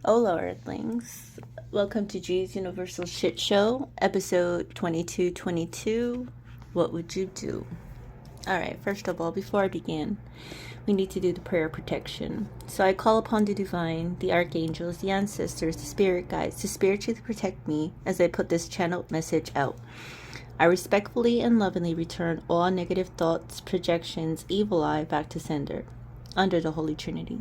Hola, Earthlings. Welcome to G's Universal Shit Show, episode 2222. What would you do? Alright, first of all, before I begin, we need to do the prayer protection. So I call upon the divine, the archangels, the ancestors, the spirit guides to spiritually protect me as I put this channeled message out. I respectfully and lovingly return all negative thoughts, projections, evil eye back to sender, under the Holy Trinity.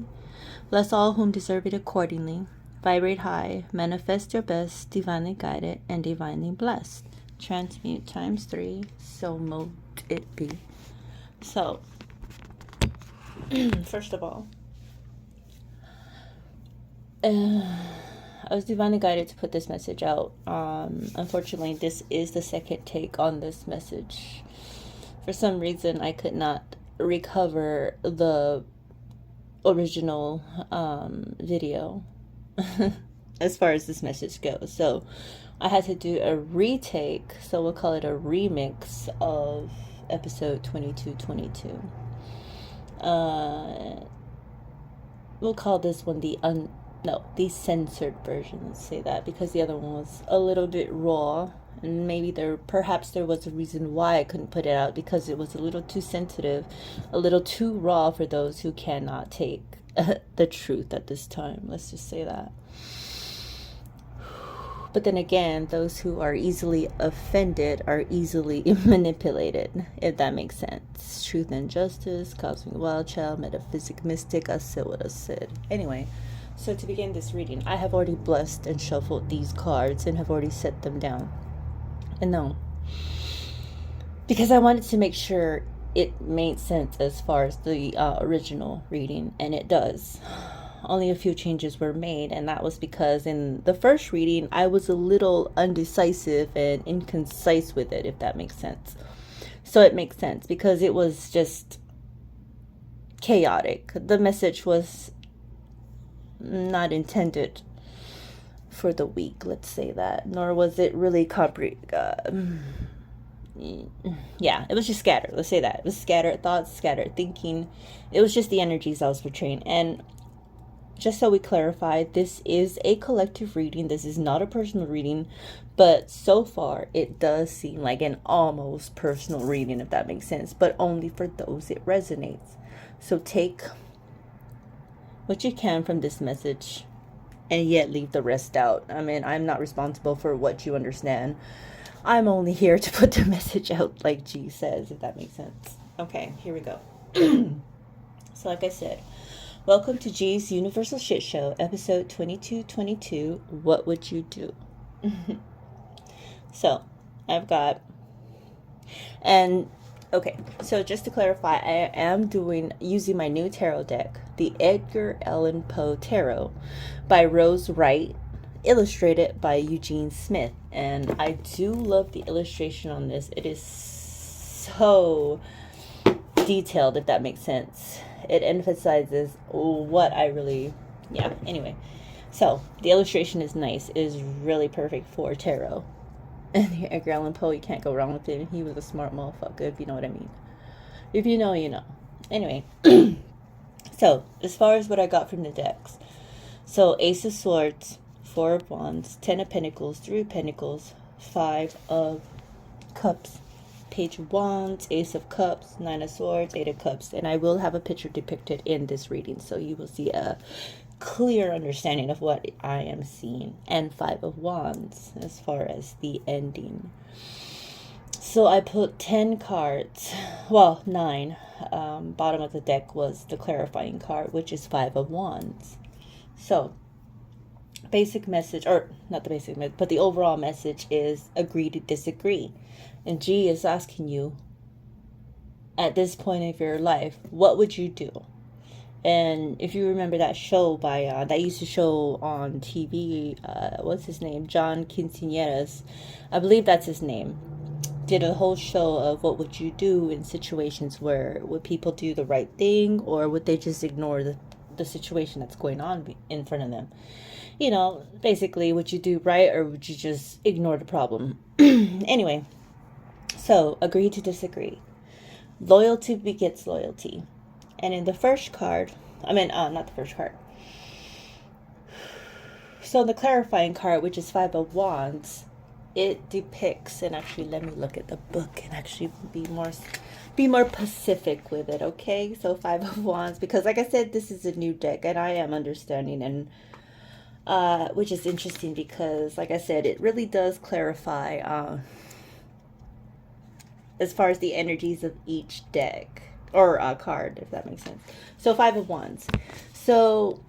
Bless all whom deserve it accordingly. Vibrate high, manifest your best, divinely guided and divinely blessed. Transmute times 3, so mote it be. So, first of all, I was divinely guided to put this message out. Unfortunately, this is the second take on this message. For some reason, I could not recover the original video as far as this message goes. So I had to do a retake, so we'll call it a remix of episode 2222. We'll call this one the censored version, let's say that, because the other one was a little bit raw, and maybe perhaps there was a reason why I couldn't put it out, because it was a little too sensitive, a little too raw for those who cannot take the truth at this time, let's just say that. But then again, those who are easily offended are easily manipulated, if that makes sense. Truth and justice, cosmic wild child, metaphysic mystic, I said what I said. Anyway, so to begin this reading, I have already blessed and shuffled these cards and have already set them down. And no, because I wanted to make sure it made sense as far as the original reading, and it does. Only a few changes were made, and that was because in the first reading I was a little undecisive and inconcise with it, if that makes sense. So it makes sense because it was just chaotic. The message was not intended for the weak, let's say that, nor was it really yeah, it was just scattered, let's say that. It was scattered thoughts, scattered thinking. It was just the energies I was portraying. And just so we clarify, this is a collective reading. This is not a personal reading, but so far it does seem like an almost personal reading, if that makes sense, but only for those it resonates. So take what you can from this message and yet leave the rest out. I mean, I'm not responsible for what you understand. I'm only here to put the message out, like G says, if that makes sense. Okay, here we go. So like I said, welcome to G's Universal Shit Show, episode 2222, What Would You Do? So, I've got, and, okay, so just to clarify, I am using my new tarot deck, the Edgar Allan Poe Tarot by Rose Wright, illustrated by Eugene Smith. And I do love the illustration on this. It is so detailed, if that makes sense. It emphasizes what I really, anyway. So, the illustration is nice. It is really perfect for tarot. And Edgar Allan Poe, you can't go wrong with him. He was a smart motherfucker, if you know what I mean. If you know, you know. Anyway, so, as far as what I got from the decks. So, Ace of Swords, 4 of Wands, 10 of Pentacles, 3 of Pentacles, 5 of Cups, Page of Wands, Ace of Cups, 9 of Swords, 8 of Cups. And I will have a picture depicted in this reading, so you will see a clear understanding of what I am seeing. And 5 of Wands as far as the ending. So I put 10 cards, well, 9. Bottom of the deck was the clarifying card, which is 5 of Wands. So, basic message, or not the basic message, but the overall message is agree to disagree. And G is asking you, at this point of your life, what would you do? And if you remember that show that used to show on TV, what's his name? John Quinceañeras, I believe that's his name, did a whole show of what would you do in situations where would people do the right thing, or would they just ignore the situation that's going on in front of them? You know, basically, would you do right, or would you just ignore the problem? Anyway, so agree to disagree. Loyalty begets loyalty. And in the first card, not the first card. So the clarifying card, which is Five of Wands, it depicts, and actually let me look at the book and actually be more specific with it, okay? So Five of Wands, because like I said, this is a new deck and I am understanding, and which is interesting because like I said, it really does clarify as far as the energies of each deck or card, if that makes sense. So Five of Wands. So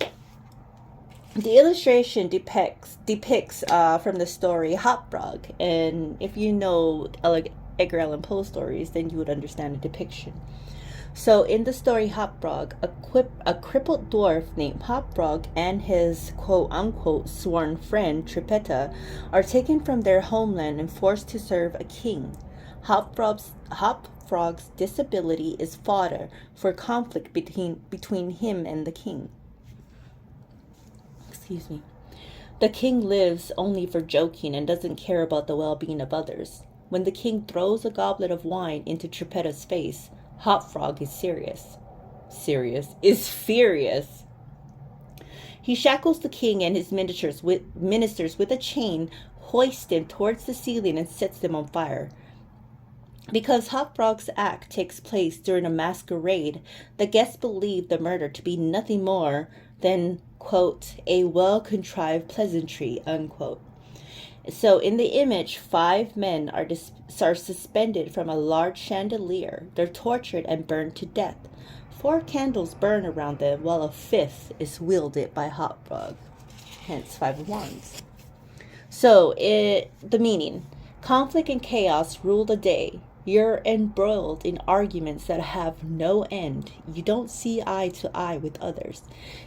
the illustration depicts from the story Hop Frog, and if you know Edgar Allan Poe stories, then you would understand the depiction. So in the story Hop Frog, a crippled dwarf named Hop Frog and his quote-unquote sworn friend Trippetta are taken from their homeland and forced to serve a king. Hop Frog's disability is fodder for conflict between him and the king. Excuse me. The king lives only for joking and doesn't care about the well-being of others. When the king throws a goblet of wine into Trippetta's face, Hop Frog is furious. He shackles the king and his ministers with a chain, hoists them towards the ceiling, and sets them on fire. Because Hop Frog's act takes place during a masquerade, the guests believe the murder to be nothing more than, quote, a well-contrived pleasantry, unquote. So in the image, 5 men are suspended from a large chandelier. They're tortured and burned to death. 4 candles burn around them, while a 5th is wielded by Hop Frog. Hence, 5 of Wands. So, the meaning. Conflict and chaos rule the day. You're embroiled in arguments that have no end. You don't see eye to eye with others.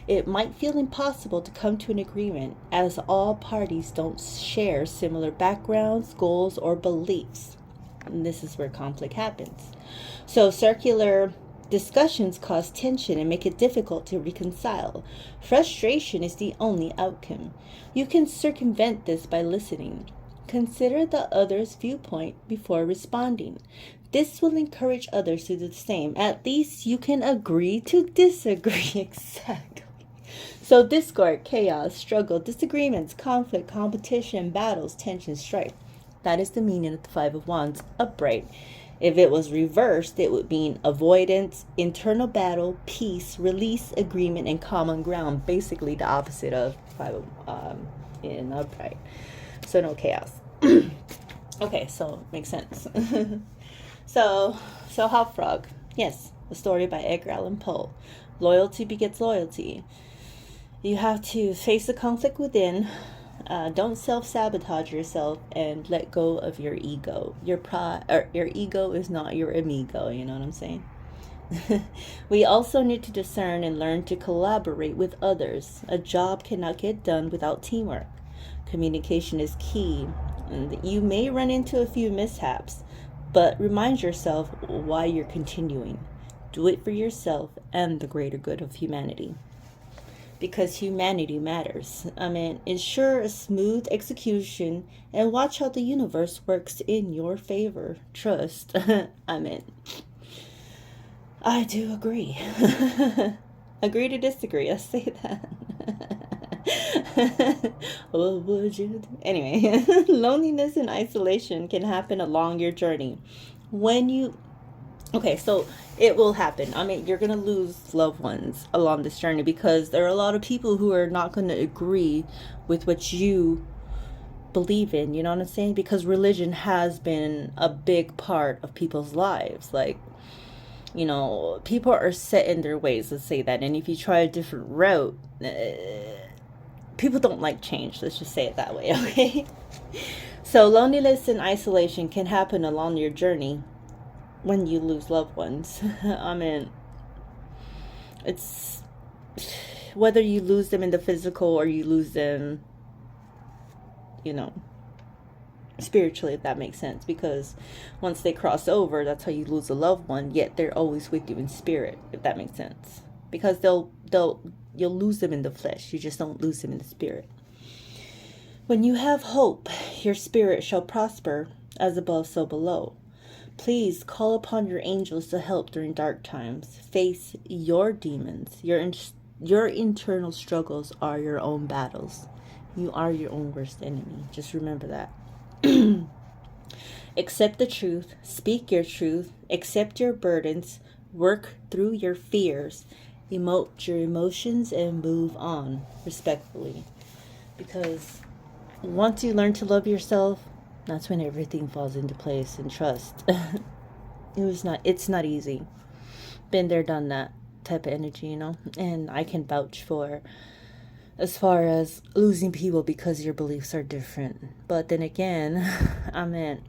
It might feel impossible to come to an agreement, as all parties don't share similar backgrounds, goals, or beliefs. And this is where conflict happens. So circular discussions cause tension and make it difficult to reconcile. Frustration is the only outcome. You can circumvent this by listening. Consider the other's viewpoint before responding. This will encourage others to do the same. At least you can agree to disagree. Exactly. So discord, chaos, struggle, disagreements, conflict, competition, battles, tension, strife. That is the meaning of the 5 of Wands upright. If it was reversed, it would mean avoidance, internal battle, peace, release, agreement, and common ground. Basically the opposite of 5 of in upright. So no chaos. Okay, so makes sense. so Hop Frog. Yes, a story by Edgar Allan Poe. Loyalty begets loyalty. You have to face the conflict within. Don't self-sabotage yourself and let go of your ego. Your ego is not your amigo, you know what I'm saying? We also need to discern and learn to collaborate with others. A job cannot get done without teamwork. Communication is key, and you may run into a few mishaps, but remind yourself why you're continuing. Do it for yourself and the greater good of humanity, because humanity matters. Ensure a smooth execution and watch how the universe works in your favor. Trust. I do agree. Agree to disagree. Let's say that. What would you do? Anyway, loneliness and isolation can happen along your journey. So it will happen. You're going to lose loved ones along this journey because there are a lot of people who are not going to agree with what you believe in. You know what I'm saying? Because religion has been a big part of people's lives. Like, people are set in their ways, let's say that. And if you try a different route, people don't like change. Let's just say it that way, okay? So loneliness and isolation can happen along your journey when you lose loved ones. It's whether you lose them in the physical or you lose them, spiritually, if that makes sense. Because once they cross over, that's how you lose a loved one, yet they're always with you in spirit, if that makes sense. Because you'll lose them in the flesh, you just don't lose them in the spirit. When you have hope, your spirit shall prosper, as above so below. Please call upon your angels to help during dark times. Face your demons. Your internal struggles are your own battles. You are your own worst enemy. Just remember that. Accept the truth, speak your truth, accept your burdens, work through your fears, emote your emotions, and move on respectfully. Because once you learn to love yourself, that's when everything falls into place, and trust. It's not easy. Been there, done that type of energy, and I can vouch for as far as losing people because your beliefs are different. But then again, I mean,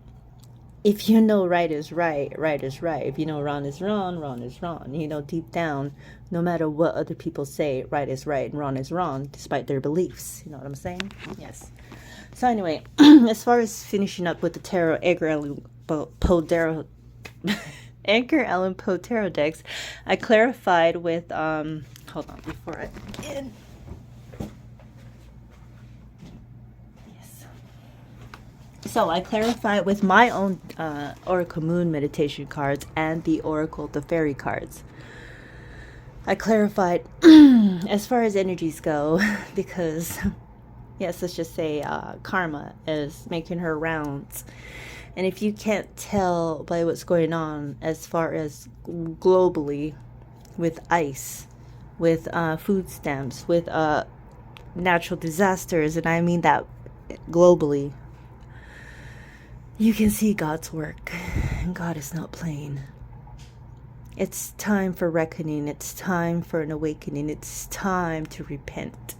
if you know right is right, right is right. If you know wrong is wrong, wrong is wrong. Deep down, no matter what other people say, right is right and wrong is wrong, despite their beliefs. You know what I'm saying? Yes. So anyway, as far as finishing up with the tarot, Edgar Allan Poe tarot decks, I clarified with hold on before I begin. Yes. So I clarified with my own Oracle Moon meditation cards and the Oracle the Fairy cards. I clarified as far as energies go because yes, let's just say karma is making her rounds. And if you can't tell by what's going on as far as globally with ice, with food stamps, with natural disasters, and I mean that globally, you can see God's work. And God is not playing. It's time for reckoning. It's time for an awakening. It's time to repent.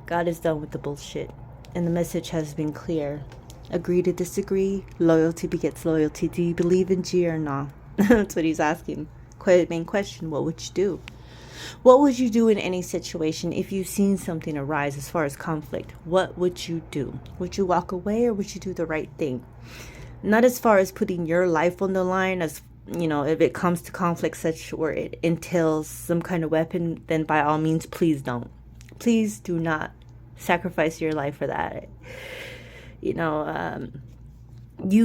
God is done with the bullshit. And the message has been clear. Agree to disagree. Loyalty begets loyalty. Do you believe in G or no? That's what he's asking. Main question, what would you do? What would you do in any situation if you've seen something arise as far as conflict? What would you do? Would you walk away or would you do the right thing? Not as far as putting your life on the line, as if it comes to conflict such where it entails some kind of weapon, then by all means, please don't. Please do not sacrifice your life for that. You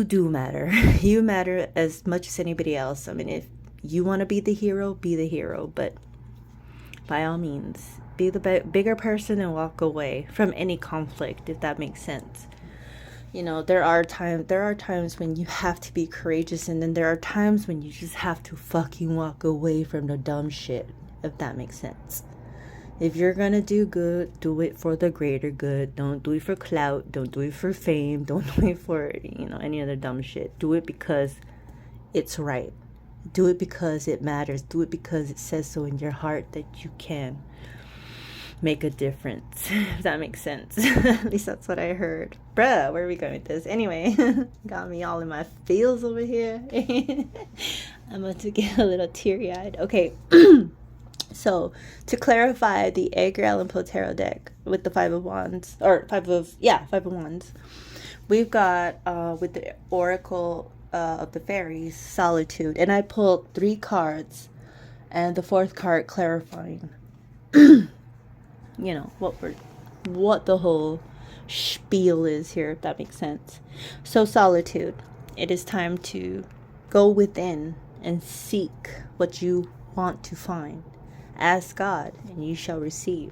do matter. You matter as much as anybody else. I mean, if you want to be the hero, be the hero. But by all means, be the bigger person and walk away from any conflict, if that makes sense. There are times when you have to be courageous, and then there are times when you just have to fucking walk away from the dumb shit, if that makes sense. If you're gonna do good, do it for the greater good. Don't do it for clout. Don't do it for fame. Don't do it for, any other dumb shit. Do it because it's right. Do it because it matters. Do it because it says so in your heart that you can make a difference. If that makes sense. At least that's what I heard. Bruh, where are we going with this? Anyway, got me all in my feels over here. I'm about to get a little teary-eyed. Okay. So, to clarify the Edgar Allan Poe tarot deck with the Five of Wands, we've got with the Oracle of the Fairies, Solitude, and I pulled 3 cards, and the 4th card clarifying, what the whole spiel is here, if that makes sense. So, Solitude, it is time to go within and seek what you want to find. Ask God, and you shall receive.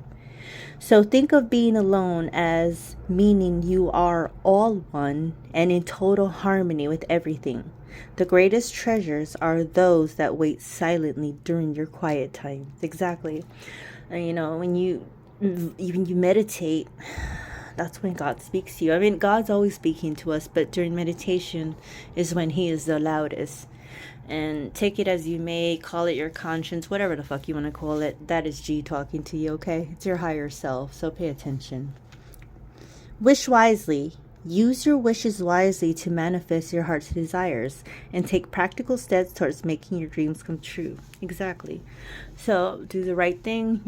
So think of being alone as meaning you are all one and in total harmony with everything. The greatest treasures are those that wait silently during your quiet times. Exactly. When you meditate, that's when God speaks to you. I mean, God's always speaking to us, but during meditation is when He is the loudest. And take it as you may, call it your conscience, whatever the fuck you want to call it. That is G talking to you, okay? It's your higher self, so pay attention. Wish wisely. Use your wishes wisely to manifest your heart's desires and take practical steps towards making your dreams come true. Exactly. So do the right thing,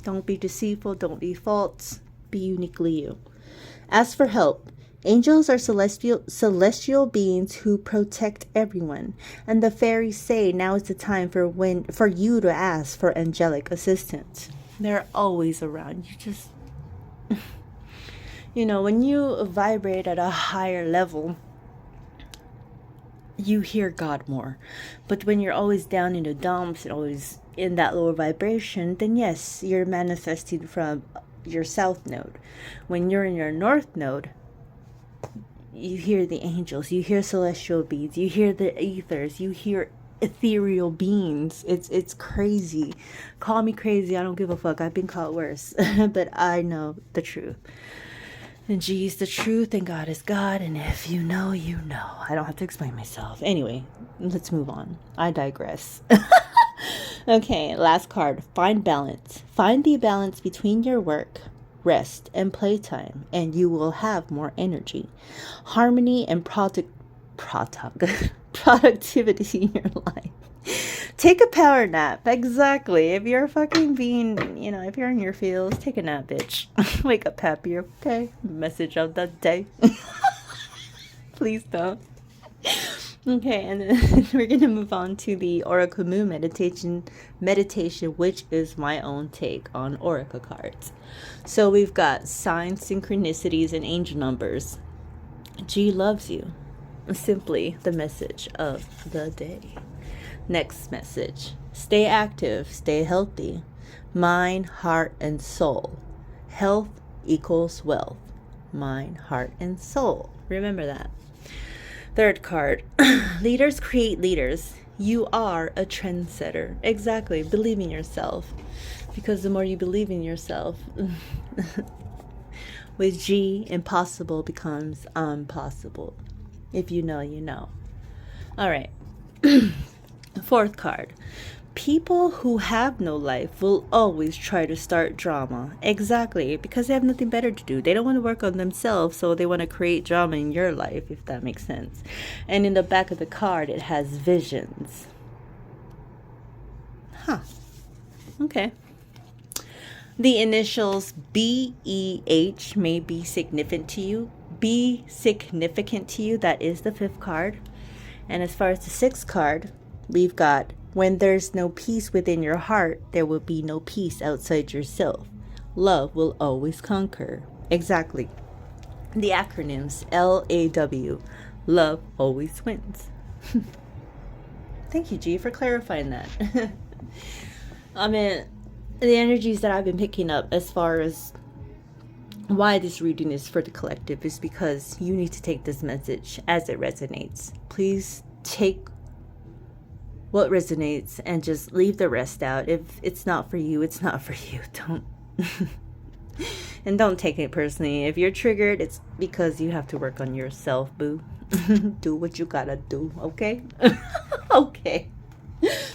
Don't be deceitful, don't be false, be uniquely you. Ask for help. Angels are celestial beings who protect everyone, and the fairies say now is the time for you to ask for angelic assistance. They're always around. You just, when you vibrate at a higher level, you hear God more. But when you're always down in the dumps and always in that lower vibration, then yes, you're manifesting from your south node. When you're in your north node, you hear the angels, you hear celestial beings, you hear the ethers, you hear ethereal beings. It's crazy. Call me crazy, I don't give a fuck. I've been called worse. But I know the truth. And G is the truth, and God is God, and if you know, you know. I don't have to explain myself. Anyway, let's move on. I digress. Okay, last card. Find balance. Find the balance between your work, rest, and playtime, and you will have more energy, harmony, and productivity in your life. Take a power nap. Exactly. If you're fucking being, if you're in your feels, take a nap, bitch. Wake up happier, okay? Message of the day. Please don't. Okay, and then we're going to move on to the Oracle Moon meditation, which is my own take on Oracle cards. So we've got signs, synchronicities, and angel numbers. G loves you. Simply the message of the day. Next message. Stay active, stay healthy. Mind, heart, and soul. Health equals wealth. Mind, heart, and soul. Remember that. Third card. Leaders create leaders. You are a trendsetter. Exactly. Believe in yourself. Because the more you believe in yourself, with G, impossible becomes impossible. If you know, you know. All right. Fourth card. People who have no life will always try to start drama. Exactly, because they have nothing better to do. They don't want to work on themselves, so they want to create drama in your life, if that makes sense. And in the back of the card, it has visions. Huh. Okay. The initials BEH may be significant to you. That is the fifth card. And as far as the sixth card, we've got, when there's no peace within your heart, there will be no peace outside yourself. Love will always conquer. Exactly. The acronyms LAW. Love always wins. Thank you, G, for clarifying that. I mean, the energies that I've been picking up as far as why this reading is for the collective is because you need to take this message as it resonates. Please take what resonates and just leave the rest out. If it's not for you, it's not for you. Don't and don't take it personally. If you're triggered, it's because you have to work on yourself, boo. Do what you gotta do, okay? Okay.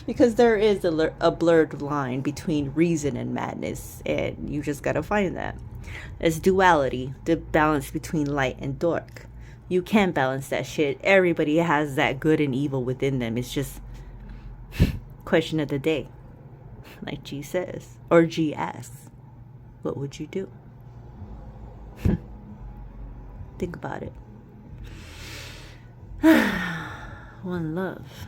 Because there is a blurred line between reason and madness, and you just gotta find that. It's duality, the balance between light and dark. You can balance that shit. Everybody has that good and evil within them. It's just question of the day, like G says, or G asks, what would you do? Think about it. One love.